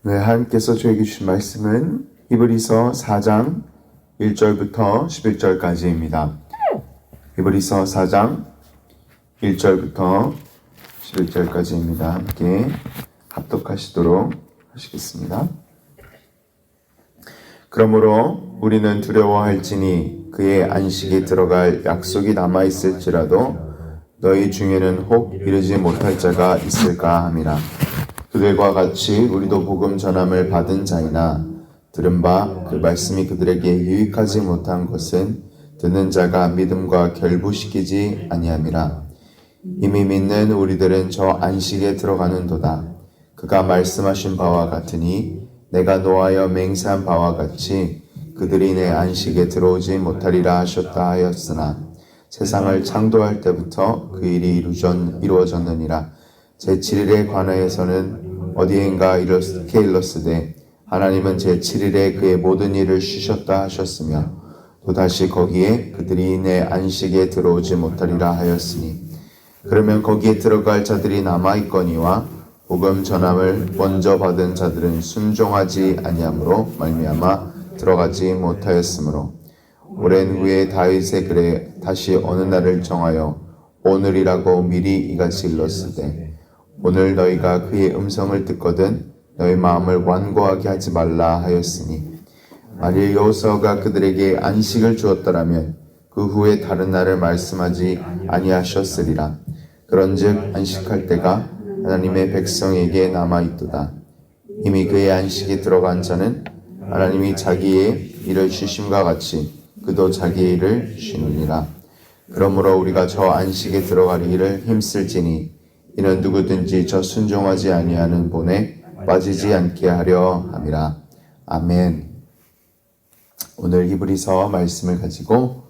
네, 하나님께서 저에게 주신 말씀은 히브리서 4장 1절부터 11절까지입니다. 히브리서 4장 1절부터 11절까지입니다. 함께 합독하시도록 하시겠습니다. 그러므로 우리는 두려워할지니 그의 안식에 들어갈 약속이 남아있을지라도 너희 중에는 혹 이르지 못할 자가 있을까 함이라. 그들과 같이 우리도 복음 전함을 받은 자이나 들은 바 그 말씀이 그들에게 유익하지 못한 것은 듣는 자가 믿음과 결부시키지 아니함이라. 이미 믿는 우리들은 저 안식에 들어가는도다. 그가 말씀하신 바와 같으니 내가 노하여 맹세한 바와 같이 그들이 내 안식에 들어오지 못하리라 하셨다 하였으나 세상을 창조할 때부터 그 일이 이루어졌느니라. 제7일에 관하여서는 어디엔가 이렇게 일렀으되 하나님은 제7일에 그의 모든 일을 쉬셨다 하셨으며 또다시 거기에 그들이 내 안식에 들어오지 못하리라 하였으니 그러면 거기에 들어갈 자들이 남아있거니와 복음 전함을 먼저 받은 자들은 순종하지 아니함으로 말미암아 들어가지 못하였으므로 오랜 후에 다윗의 글에 다시 어느 날을 정하여 오늘이라고 미리 이같이 일렀으되 오늘 너희가 그의 음성을 듣거든 너희 마음을 완고하게 하지 말라 하였으니 만일 여호수아가 그들에게 안식을 주었더라면 그 후에 다른 날을 말씀하지 아니하셨으리라. 그런즉 안식할 때가 하나님의 백성에게 남아있도다. 이미 그의 안식에 들어간 자는 하나님이 자기의 일을 쉬심과 같이 그도 자기의 일을 쉬느니라. 그러므로 우리가 저 안식에 들어가기를 힘쓸지니 이는 누구든지 저 순종하지 아니하는 본에 빠지지 않게 하려 함이라. 아멘. 오늘 히브리서 말씀을 가지고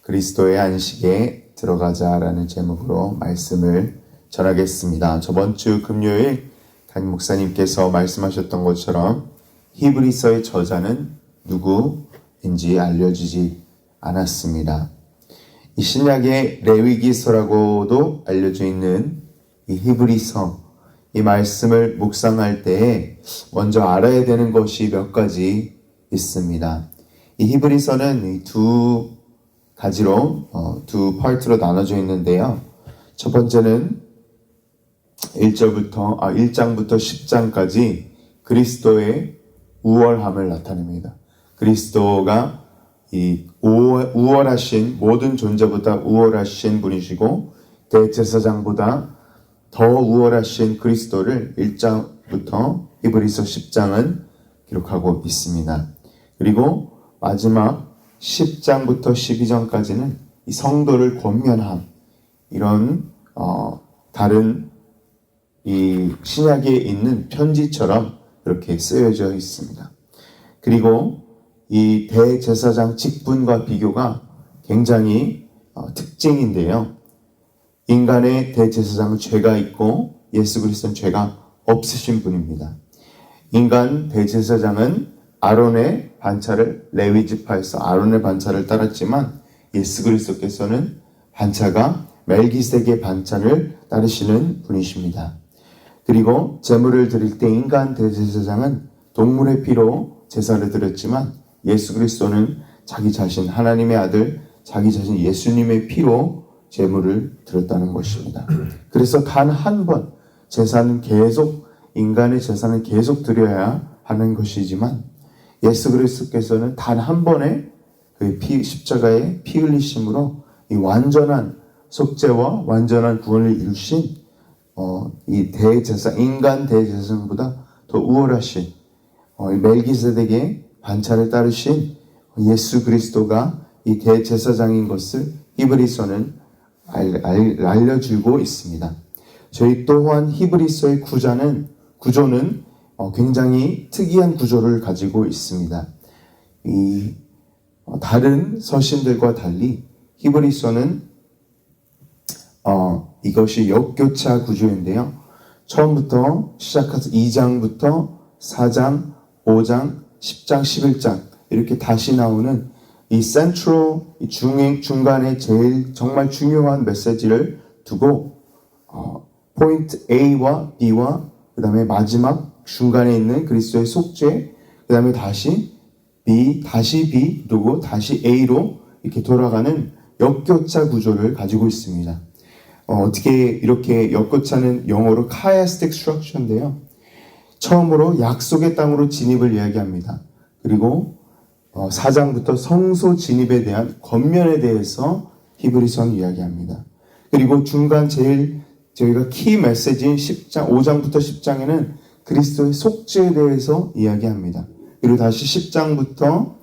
그리스도의 안식에 들어가자라는 제목으로 말씀을 전하겠습니다. 저번 주 금요일 담임 목사님께서 말씀하셨던 것처럼 히브리서의 저자는 누구인지 알려주지 않았습니다. 이 신약의 레위기서라고도 알려져 있는 이 히브리서, 이 말씀을 묵상할 때에 먼저 알아야 되는 것이 몇 가지 있습니다. 이 히브리서는 두 가지로, 두 파트로 나눠져 있는데요. 첫 번째는 1장부터 10장까지 그리스도의 우월함을 나타냅니다. 그리스도가 이 우월하신, 모든 존재보다 우월하신 분이시고 대제사장보다 더 우월하신 그리스도를 1장부터 히브리서 10장은 기록하고 있습니다. 그리고 마지막 10장부터 12장까지는 이 성도를 권면함, 이런 다른 이 신약에 있는 편지처럼 그렇게 쓰여져 있습니다. 그리고 이 대제사장 직분과 비교가 굉장히 특징인데요. 인간의 대제사장은 죄가 있고 예수 그리스도는 죄가 없으신 분입니다. 인간 대제사장은 아론의 반차를, 레위 지파에서 아론의 반차를 따랐지만 예수 그리스도께서는 반차가 멜기세덱의 반차를 따르시는 분이십니다. 그리고 제물을 드릴 때 인간 대제사장은 동물의 피로 제사를 드렸지만 예수 그리스도는 자기 자신, 하나님의 아들, 자기 자신 예수님의 피로 제물을 드렸다는 것입니다. 그래서 단 한 번 제사는 계속, 인간의 제사는 계속 드려야 하는 것이지만 예수 그리스도께서는 단 한 번의 그 십자가의 피 흘리심으로 이 완전한 속죄와 완전한 구원을 이루신 이 인간 대제사장보다 더 우월하신 멜기세덱의 반차를 따르신 예수 그리스도가 이 대제사장인 것을 히브리서는 알려주고 있습니다. 저희 또한 히브리서의 구조는 굉장히 특이한 구조를 가지고 있습니다. 이 다른 서신들과 달리 히브리서는 이것이 역교차 구조인데요. 처음부터 시작해서 2장부터 4장, 5장, 10장, 11장 이렇게 다시 나오는 이 센트럴, 중간에 제일 정말 중요한 메시지를 두고 포인트 A와 B와 그 다음에 마지막 중간에 있는 그리스도의 속죄, 그 다음에 다시 B, 그리고 다시 A로 이렇게 돌아가는 역교차 구조를 가지고 있습니다. 어떻게 이렇게 역교차는 영어로 chiastic structure인데요. 처음으로 약속의 땅으로 진입을 이야기합니다. 그리고 4장부터 성소 진입에 대한 권면에 대해서 히브리서는 이야기합니다. 그리고 중간 제일 저희가 키 메시지인 5장부터 10장에는 그리스도의 속죄에 대해서 이야기합니다. 그리고 다시 10장부터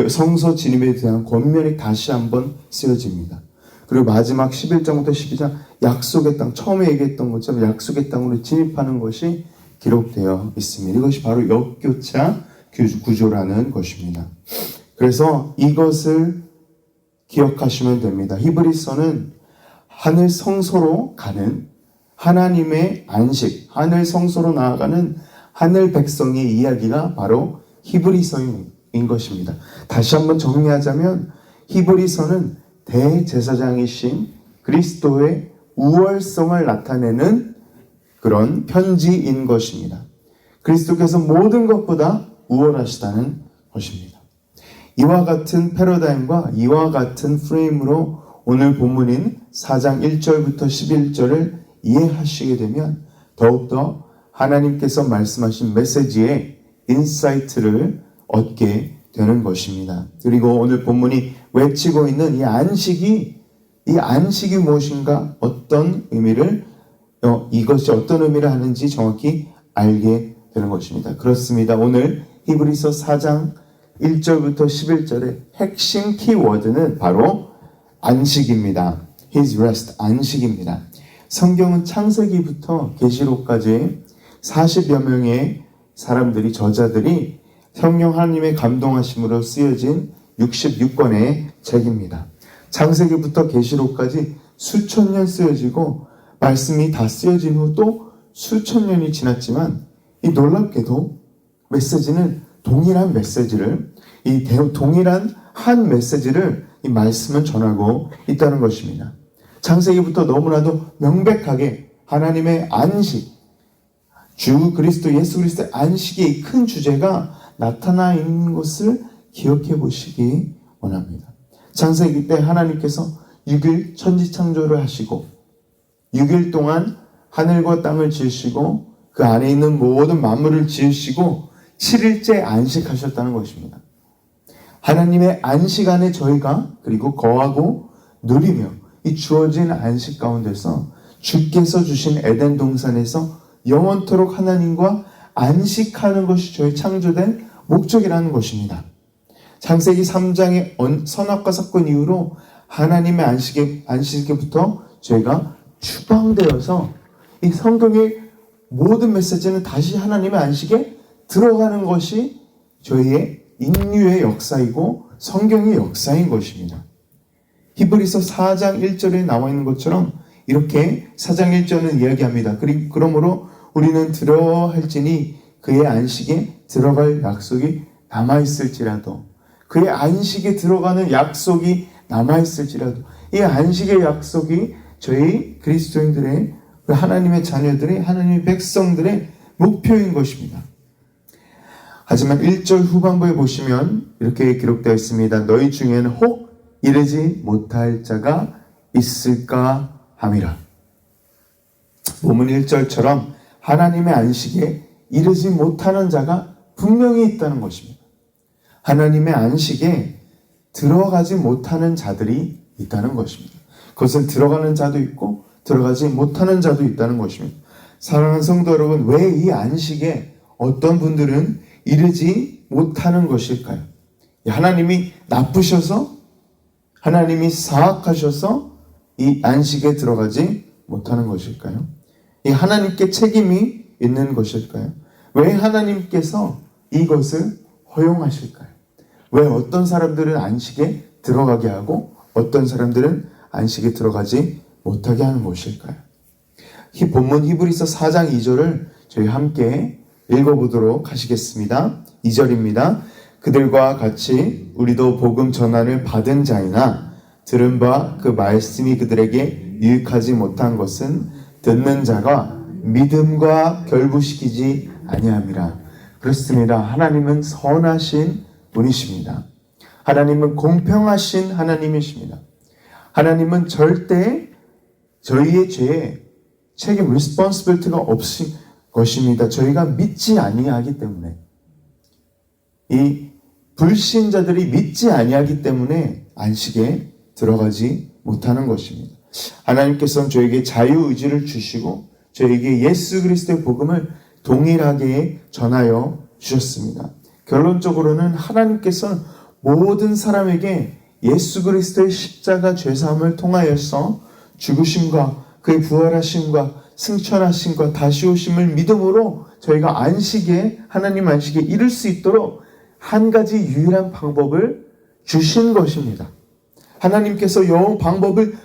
성소 진입에 대한 권면이 다시 한번 쓰여집니다. 그리고 마지막 11장부터 12장 약속의 땅, 처음에 얘기했던 것처럼 약속의 땅으로 진입하는 것이 기록되어 있습니다. 이것이 바로 역교차 구조라는 것입니다. 그래서 이것을 기억하시면 됩니다. 히브리서는 하늘 성소로 가는 하나님의 안식, 하늘 성소로 나아가는 하늘 백성의 이야기가 바로 히브리서인 것입니다. 다시 한번 정리하자면 히브리서는 대제사장이신 그리스도의 우월성을 나타내는 그런 편지인 것입니다. 그리스도께서 모든 것보다 우월하시다는 것입니다. 이와 같은 패러다임과 이와 같은 프레임으로 오늘 본문인 4장 1절부터 11절을 이해하시게 되면 더욱더 하나님께서 말씀하신 메시지의 인사이트를 얻게 되는 것입니다. 그리고 오늘 본문이 외치고 있는 이 안식이 무엇인가, 어떤 의미를 이것이 어떤 의미를 하는지 정확히 알게 되는 것입니다. 그렇습니다. 오늘 히브리서 4장 1절부터 11절의 핵심 키워드는 바로 안식입니다. His rest, 안식입니다. 성경은 창세기부터 계시록까지 40여 명의 사람들이, 저자들이 성령 하나님의 감동하심으로 쓰여진 66권의 책입니다. 창세기부터 계시록까지 수천 년 쓰여지고 말씀이 다 쓰여진 후 또 수천 년이 지났지만 이 놀랍게도 메시지는 동일한 메시지를, 동일한 한 메시지를 이 말씀은 전하고 있다는 것입니다. 창세기부터 너무나도 명백하게 하나님의 안식, 주 그리스도 예수 그리스도의 안식의 이 큰 주제가 나타나 있는 것을 기억해 보시기 원합니다. 창세기 때 하나님께서 6일 천지창조를 하시고 6일 동안 하늘과 땅을 지으시고 그 안에 있는 모든 만물을 지으시고 7일째 안식하셨다는 것입니다. 하나님의 안식 안에 저희가 그리고 거하고 누리며 이 주어진 안식 가운데서 주께서 주신 에덴 동산에서 영원토록 하나님과 안식하는 것이 저희 창조된 목적이라는 것입니다. 창세기 3장의 선악과 사건 이후로 하나님의 안식에부터 저희가 추방되어서 이 성경의 모든 메시지는 다시 하나님의 안식에 들어가는 것이 저희의 인류의 역사이고 성경의 역사인 것입니다. 히브리서 4장 1절에 나와 있는 것처럼 이렇게 4장 1절은 이야기합니다. 그러므로 우리는 두려워할지니 그의 안식에 들어갈 약속이 남아있을지라도, 그의 안식에 들어가는 약속이 남아있을지라도, 이 안식의 약속이 저희 그리스도인들의, 하나님의 자녀들의, 하나님의 백성들의 목표인 것입니다. 하지만 1절 후반부에 보시면 이렇게 기록되어 있습니다. 너희 중에는 혹 이르지 못할 자가 있을까 함이라. 본문 1절처럼 하나님의 안식에 이르지 못하는 자가 분명히 있다는 것입니다. 하나님의 안식에 들어가지 못하는 자들이 있다는 것입니다. 그것은 들어가는 자도 있고 들어가지 못하는 자도 있다는 것입니다. 사랑하는 성도 여러분, 왜 이 안식에 어떤 분들은 이르지 못하는 것일까요? 하나님이 나쁘셔서, 하나님이 사악하셔서 이 안식에 들어가지 못하는 것일까요? 이 하나님께 책임이 있는 것일까요? 왜 하나님께서 이것을 허용하실까요? 왜 어떤 사람들은 안식에 들어가게 하고 어떤 사람들은 안식에 들어가지 못하게 하는 것일까요? 이 본문 히브리서 4장 2절을 저희 함께 읽어보도록 하시겠습니다. 2절입니다. 그들과 같이 우리도 복음 전환을 받은 자이나 들은 바 그 말씀이 그들에게 유익하지 못한 것은 듣는 자가 믿음과 결부시키지 아니함이라. 그렇습니다. 하나님은 선하신 분이십니다. 하나님은 공평하신 하나님이십니다. 하나님은 절대 저희의 죄에 책임, responsibility가 없으신 것입니다. 저희가 믿지 아니하기 때문에, 이 불신자들이 믿지 아니하기 때문에 안식에 들어가지 못하는 것입니다. 하나님께서는 저에게 자유의지를 주시고 저에게 예수 그리스도의 복음을 동일하게 전하여 주셨습니다. 결론적으로는 하나님께서는 모든 사람에게 예수 그리스도의 십자가 죄사함을 통하여서 죽으심과 그의 부활하심과 승천하심과 다시 오심을 믿음으로 저희가 안식에, 하나님 안식에 이를 수 있도록 한 가지 유일한 방법을 주신 것입니다. 하나님께서 방법을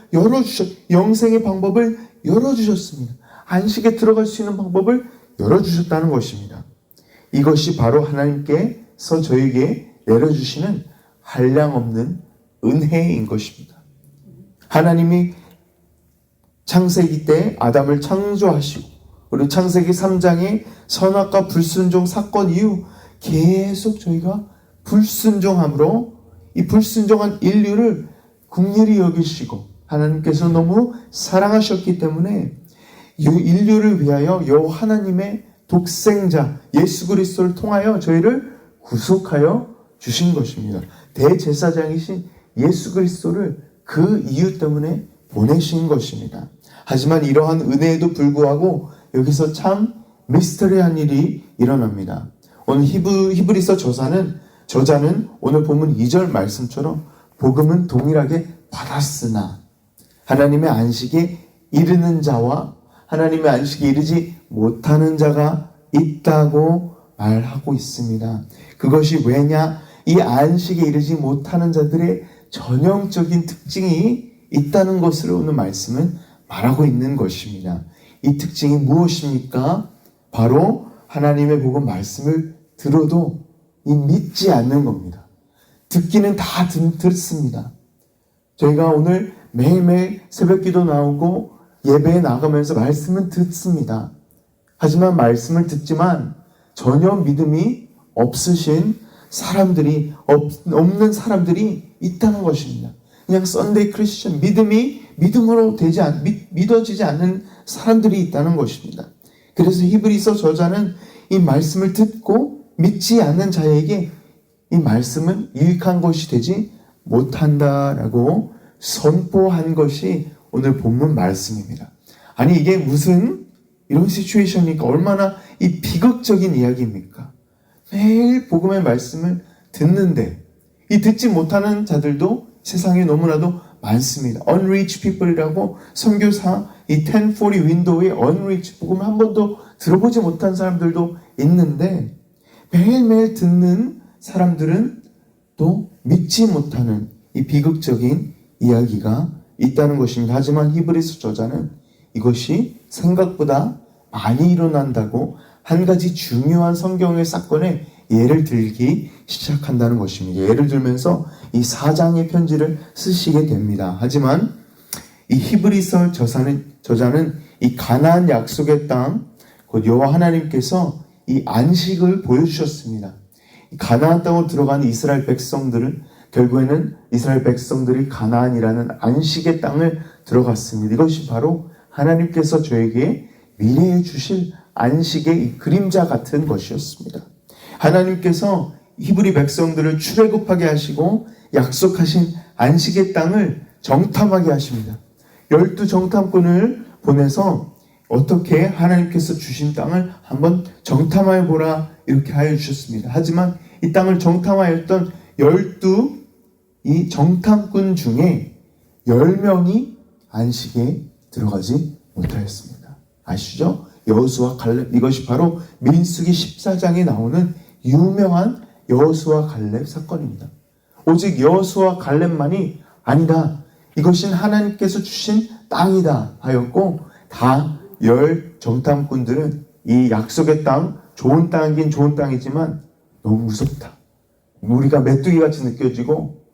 영생의 방법을 열어주셨습니다. 안식에 들어갈 수 있는 방법을 열어주셨다는 것입니다. 이것이 바로 하나님께서 저에게 내려주시는 한량없는 은혜인 것입니다. 하나님이 창세기 때 아담을 창조하시고, 그리고 창세기 3장의 선악과 불순종 사건 이후 계속 저희가 불순종함으로 이 불순종한 인류를 긍휼히 여기시고 하나님께서 너무 사랑하셨기 때문에 이 인류를 위하여 하나님의 독생자 예수 그리스도를 통하여 저희를 구속하여 주신 것입니다. 대제사장이신 예수 그리스도를 그 이유 때문에 보내신 것입니다. 하지만 이러한 은혜에도 불구하고 여기서 참 미스터리한 일이 일어납니다. 오늘 히브리서 저자는 오늘 본문 2절 말씀처럼 복음은 동일하게 받았으나 하나님의 안식에 이르는 자와 하나님의 안식에 이르지 못하는 자가 있다고 말하고 있습니다. 그것이 왜냐? 이 안식에 이르지 못하는 자들의 전형적인 특징이 있다는 것을 오늘 말씀은 말하고 있는 것입니다. 이 특징이 무엇입니까? 바로 하나님의 복음 말씀을 들어도 믿지 않는 겁니다. 듣기는 다 듣습니다. 저희가 오늘 매일매일 새벽기도 나오고 예배에 나가면서 말씀은 듣습니다. 하지만 말씀을 듣지만 전혀 믿음이 없으신 사람들이 없는 사람들이 있다는 것입니다. 그냥 썬데이 크리스천 믿음으로 믿어지지 않는 사람들이 있다는 것입니다. 그래서 히브리서 저자는 이 말씀을 듣고 믿지 않는 자에게 이 말씀은 유익한 것이 되지 못한다라고 선포한 것이 오늘 본문 말씀입니다. 아니 이게 무슨 이런 시츄에이션입니까? 얼마나 이 비극적인 이야기입니까? 매일 복음의 말씀을 듣는데 이 듣지 못하는 자들도 세상에 너무나도 많습니다. unreached people이라고 선교사 이 1040 윈도우의 unreached 복음을 한 번도 들어보지 못한 사람들도 있는데 매일매일 듣는 사람들은 또 믿지 못하는 이 비극적인 이야기가 있다는 것입니다. 하지만 히브리서 저자는 이것이 생각보다 많이 일어난다고 한 가지 중요한 성경의 사건에 예를 들기 시작한다는 것입니다. 예를 들면서 이 4장의 편지를 쓰시게 됩니다. 하지만 이 히브리서 저자는 이 가나안 약속의 땅, 곧 여호와 하나님께서 이 안식을 보여주셨습니다. 가나안 땅으로 들어간 이스라엘 백성들은 결국에는 이스라엘 백성들이 가나안이라는 안식의 땅을 들어갔습니다. 이것이 바로 하나님께서 저에게 미래에 주실 안식의 이 그림자 같은 것이었습니다. 하나님께서 히브리 백성들을 출애굽하게 하시고 약속하신 안식의 땅을 정탐하게 하십니다. 12정탐꾼을 보내서 어떻게 하나님께서 주신 땅을 한번 정탐해 보라 이렇게 하여 주셨습니다. 하지만 이 땅을 정탐하였던 12이 정탐꾼 중에 10명이 안식에 들어가지 못하였습니다. 아시죠? 여호수아 갈렙, 이것이 바로 민수기 14장에 나오는 유명한 여호수아 갈렙 사건입니다. 오직 여호수아 갈렙만이 아니다, 이것은 하나님께서 주신 땅이다 하였고 다 10 정탐꾼들은 이 약속의 땅, 좋은 땅이긴 좋은 땅이지만 너무 무섭다, 우리가 메뚜기같이 느껴지고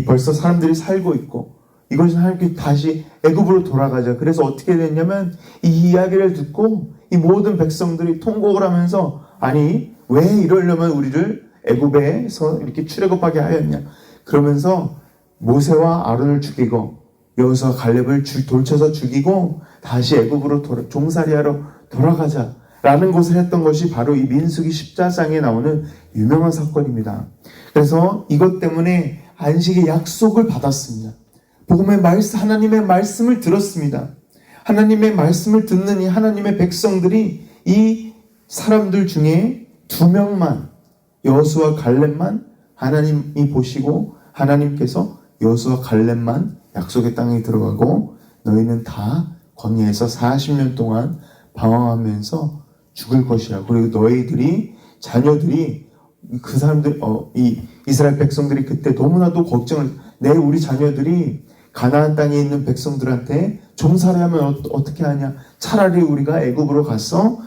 벌써 사람들이 살고 있고 이것은 하나님께 다시 애굽으로 돌아가자. 그래서 어떻게 됐냐면 이 이야기를 듣고 이 모든 백성들이 통곡을 하면서 아니 왜 이러려면 우리를 애굽에서 이렇게 출애굽하게 하였냐. 그러면서 모세와 아론을 죽이고 여호수아 갈렙을 돌쳐서 죽이고 다시 애굽으로 종살이하러 돌아가자라는 것을 했던 것이 바로 이 민수기 14장에 나오는 유명한 사건입니다. 그래서 이것 때문에 안식의 약속을 받았습니다. 복음의 말씀, 하나님의 말씀을 들었습니다. 하나님의 말씀을 듣는 이 하나님의 백성들이 이 사람들 중에 2명만, 여호수아 갈렙만 하나님이 보시고 하나님께서 여호수아 갈렙만 약속의 땅에 들어가고 너희는 다 광야에서 40년 동안 방황하면서 죽을 것이라. 그리고 너희들이 자녀들이 그 사람들 이 이스라엘 백성들이 그때 너무나도 걱정을 우리 자녀들이 가나안 땅에 있는 백성들한테 종살이하면 어떻게 하냐. 차라리 우리가 애굽으로 가서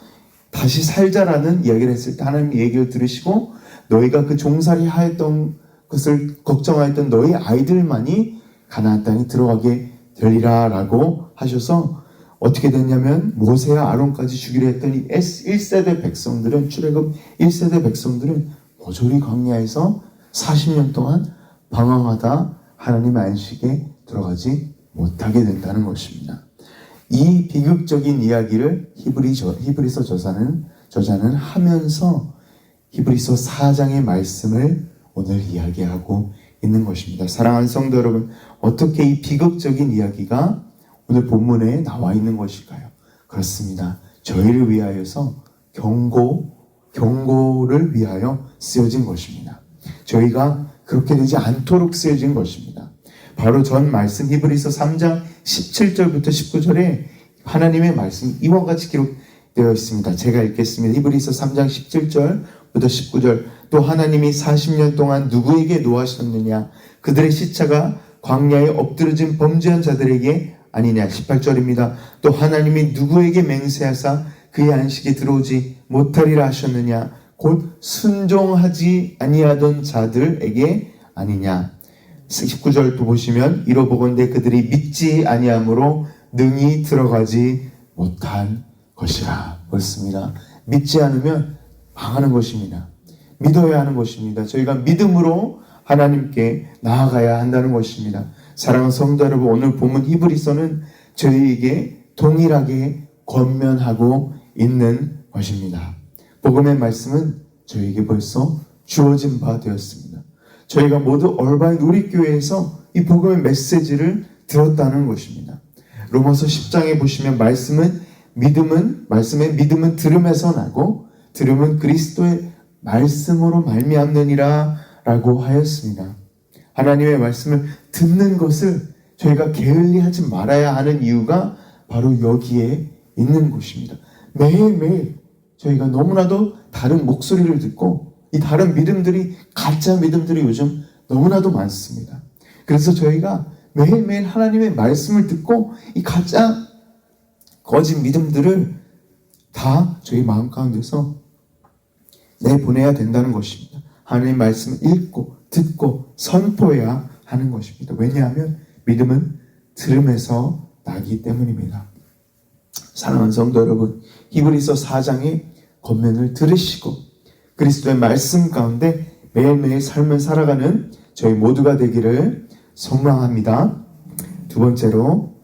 다시 살자라는 이야기를 했을 때 하나님 얘기를 들으시고 너희가 그 종살이 하였던 것을 걱정하였던 너희 아이들만이 가나안 땅에 들어가게 되리라 라고 하셔서 어떻게 됐냐면 모세와 아론까지 죽이려 했던 이 1세대 백성들은 출애굽 1세대 백성들은 모조리 광야에서 40년 동안 방황하다 하나님의 안식에 들어가지 못하게 된다는 것입니다. 이 비극적인 이야기를 히브리서 저자는 하면서 히브리서 4장의 말씀을 오늘 이야기하고 있는 것입니다. 사랑하는 성도 여러분, 어떻게 이 비극적인 이야기가 오늘 본문에 나와 있는 것일까요? 그렇습니다. 저희를 위하여서 경고를 위하여 쓰여진 것입니다. 저희가 그렇게 되지 않도록 쓰여진 것입니다. 바로 전 말씀 히브리서 3장 17절부터 19절에 하나님의 말씀이 이와 같이 기록되어 있습니다. 제가 읽겠습니다. 히브리서 3장 17절부터 19절. 또 하나님이 40년 동안 누구에게 노하셨느냐? 그들의 시차가 광야에 엎드러진 범죄한 자들에게 아니냐. 18절입니다. 또 하나님이 누구에게 맹세하사 그의 안식에 들어오지 못하리라 하셨느냐? 곧 순종하지 아니하던 자들에게 아니냐. 19절도 보시면 이러보건대 그들이 믿지 아니함으로 능히 들어가지 못한 것이라. 그렇습니다. 믿지 않으면 망하는 것입니다. 믿어야 하는 것입니다. 저희가 믿음으로 하나님께 나아가야 한다는 것입니다. 사랑하는 성도 여러분, 오늘 본문 히브리서는 저희에게 동일하게 권면하고 있는 것입니다. 복음의 말씀은 저희에게 벌써 주어진 바 되었습니다. 저희가 모두 얼바인 우리교회에서 이 복음의 메시지를 들었다는 것입니다. 로마서 10장에 보시면 말씀의 믿음은 들음에서 나고 들음은 그리스도의 말씀으로 말미암느니라 라고 하였습니다. 하나님의 말씀을 듣는 것을 저희가 게을리하지 말아야 하는 이유가 바로 여기에 있는 것입니다. 매일매일 저희가 너무나도 다른 목소리를 듣고 이 다른 믿음들이 가짜 믿음들이 요즘 너무나도 많습니다. 그래서 저희가 매일매일 하나님의 말씀을 듣고 이 가짜 거짓 믿음들을 다 저희 마음 가운데서 내보내야 된다는 것입니다. 하나님의 말씀을 읽고 듣고 선포해야 하는 것입니다. 왜냐하면 믿음은 들음에서 나기 때문입니다. 사랑하는 성도 여러분, 히브리서 4장의 권면을 들으시고 그리스도의 말씀 가운데 매일매일 삶을 살아가는 저희 모두가 되기를 소망합니다. 두 번째로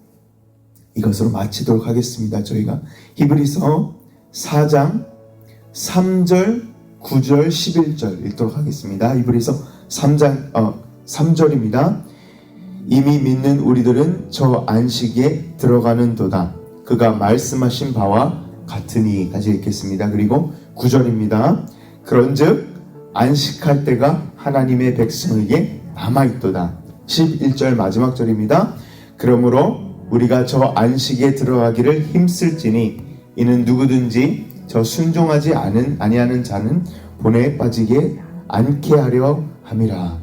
이것으로 마치도록 하겠습니다. 저희가 히브리서 4장 3절, 9절, 11절 읽도록 하겠습니다. 히브리서 3장 3절입니다. 이미 믿는 우리들은 저 안식에 들어가는도다. 그가 말씀하신 바와 같으니 까지 읽겠습니다. 그리고 9절입니다. 그런즉 안식할 때가 하나님의 백성에게 남아있도다. 11절 마지막 절입니다. 그러므로 우리가 저 안식에 들어가기를 힘쓸지니 이는 누구든지 저 순종하지 아니하는 자는 본에 빠지게 않게 하려 함이라.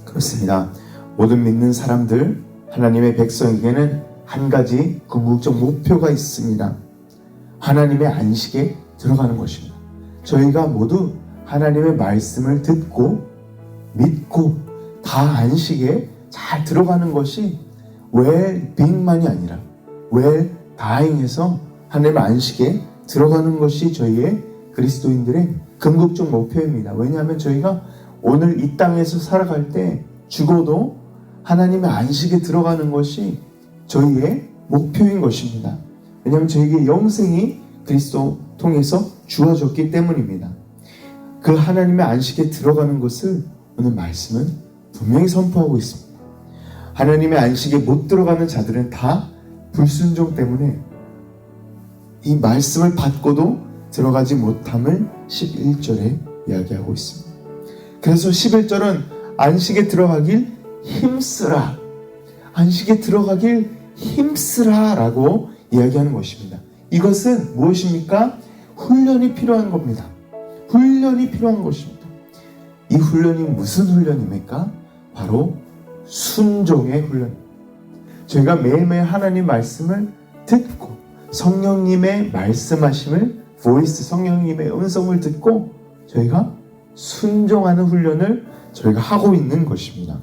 그렇습니다. 모든 믿는 사람들, 하나님의 백성에게는 한 가지 궁극적 목표가 있습니다. 하나님의 안식에 들어가는 것입니다. 저희가 모두 하나님의 말씀을 듣고 믿고 다 안식에 잘 들어가는 것이 웰빙만이 아니라 웰다잉에서 하나님의 안식에 들어가는 것이 저희의 그리스도인들의 궁극적 목표입니다. 왜냐하면 저희가 오늘 이 땅에서 살아갈 때 죽어도 하나님의 안식에 들어가는 것이 저희의 목표인 것입니다. 왜냐하면 저에게 영생이 그리스도 통해서 주어졌기 때문입니다. 그 하나님의 안식에 들어가는 것을 오늘 말씀은 분명히 선포하고 있습니다. 하나님의 안식에 못 들어가는 자들은 다 불순종 때문에 이 말씀을 받고도 들어가지 못함을 11절에 이야기하고 있습니다. 그래서 11절은 안식에 들어가길 힘쓰라, 안식에 들어가길 힘쓰라 라고 이야기하는 것입니다. 이것은 무엇입니까? 훈련이 필요한 겁니다. 훈련이 필요한 것입니다. 이 훈련이 무슨 훈련입니까? 바로 순종의 훈련입니다. 저희가 매일매일 하나님 말씀을 듣고 성령님의 말씀하심을 보이스, 성령님의 음성을 듣고 저희가 순종하는 훈련을 저희가 하고 있는 것입니다.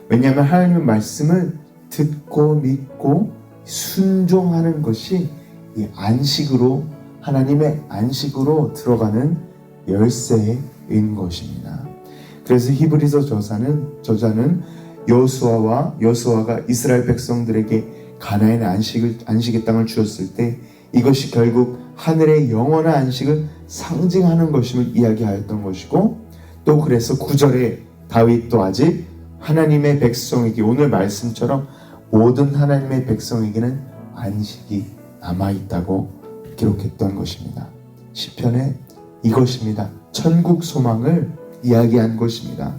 왜냐하면 하나님의 말씀을 듣고 믿고 순종하는 것이 이 안식으로, 하나님의 안식으로 들어가는 열쇠인 것입니다. 그래서 히브리서 저자는 여호수아가 이스라엘 백성들에게 가나안의 안식의 땅을 주었을 때 이것이 결국 하늘의 영원한 안식을 상징하는 것임을 이야기하였던 것이고, 또 그래서 9절에 다윗도 아직 하나님의 백성에게, 오늘 말씀처럼 모든 하나님의 백성에게는 안식이 남아있다고 기록했던 것입니다. 시편에 이것입니다. 천국 소망을 이야기한 것입니다.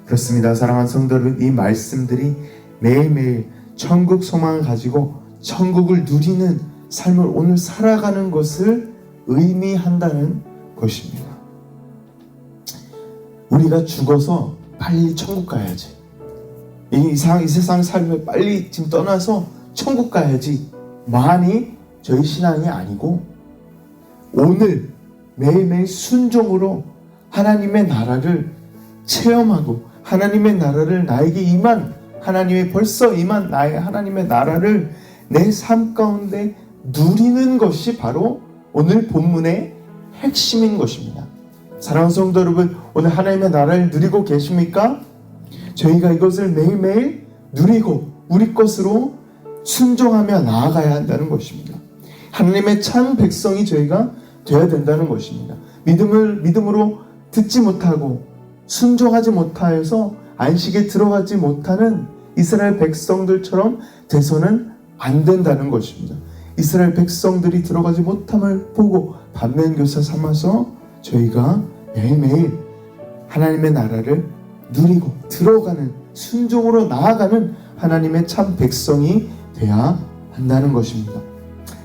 그렇습니다. 사랑하는 성도 여러분, 이 말씀들이 매일매일 천국 소망을 가지고 천국을 누리는 삶을 오늘 살아가는 것을 의미한다는 것입니다. 우리가 죽어서 빨리 천국 가야지, 이 세상 삶을 빨리 지금 떠나서 천국 가야지 만이 저희 신앙이 아니고, 오늘 매일매일 순종으로 하나님의 나라를 체험하고 하나님의 나라를 나에게 임한, 하나님의 벌써 임한 나의 하나님의 나라를 내 삶 가운데 누리는 것이 바로 오늘 본문의 핵심인 것입니다. 사랑하는 성도 여러분, 오늘 하나님의 나라를 누리고 계십니까? 저희가 이것을 매일매일 누리고 우리 것으로 순종하며 나아가야 한다는 것입니다. 하나님의 참 백성이 저희가 되어야 된다는 것입니다. 믿음으로 듣지 못하고 순종하지 못하여서 안식에 들어가지 못하는 이스라엘 백성들처럼 돼서는 안 된다는 것입니다. 이스라엘 백성들이 들어가지 못함을 보고 반면교사 삼아서 저희가 매일매일 하나님의 나라를 누리고 들어가는, 순종으로 나아가는 하나님의 참 백성이 되어야 한다는 것입니다.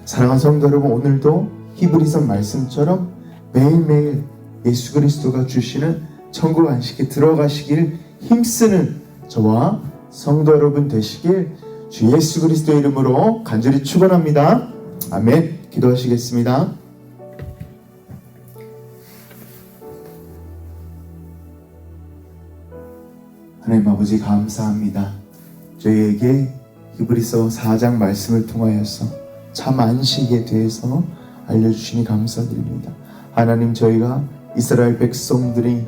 사랑하는 성도 여러분, 오늘도 히브리서 말씀처럼 매일매일 예수 그리스도가 주시는 천국 안식에 들어가시길 힘쓰는 저와 성도 여러분 되시길 주 예수 그리스도의 이름으로 간절히 축원합니다. 아멘. 기도하시겠습니다. 하나님 아버지, 감사합니다. 저희에게 히브리서 4장 말씀을 통하여서 참 안식에 대해서 알려주시니 감사드립니다. 하나님, 저희가 이스라엘 백성들이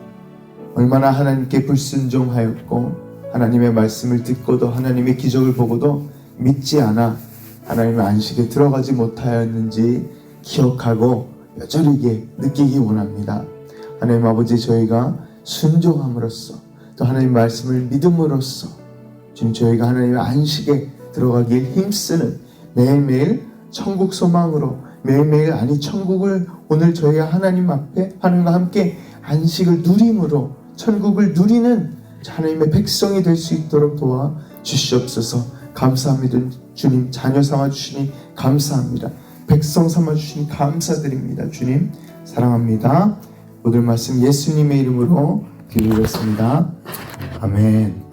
얼마나 하나님께 불순종하였고 하나님의 말씀을 듣고도 하나님의 기적을 보고도 믿지 않아 하나님의 안식에 들어가지 못하였는지 기억하고 뼈저리게 느끼기 원합니다. 하나님 아버지, 저희가 순종함으로써 또 하나님 말씀을 믿음으로써 지금 저희가 하나님의 안식에 들어가길 힘쓰는 매일매일 천국 소망으로, 매일매일 천국을 오늘 저희가 하나님 앞에 하나님과 함께 안식을 누림으로 천국을 누리는 하나님의 백성이 될 수 있도록 도와 주시옵소서. 감사합니다. 주님, 자녀 삼아 주시니 감사합니다. 백성 삼아 주시니 감사드립니다. 주님, 사랑합니다. 모든 말씀 예수님의 이름으로 기도드렸습니다. 아멘.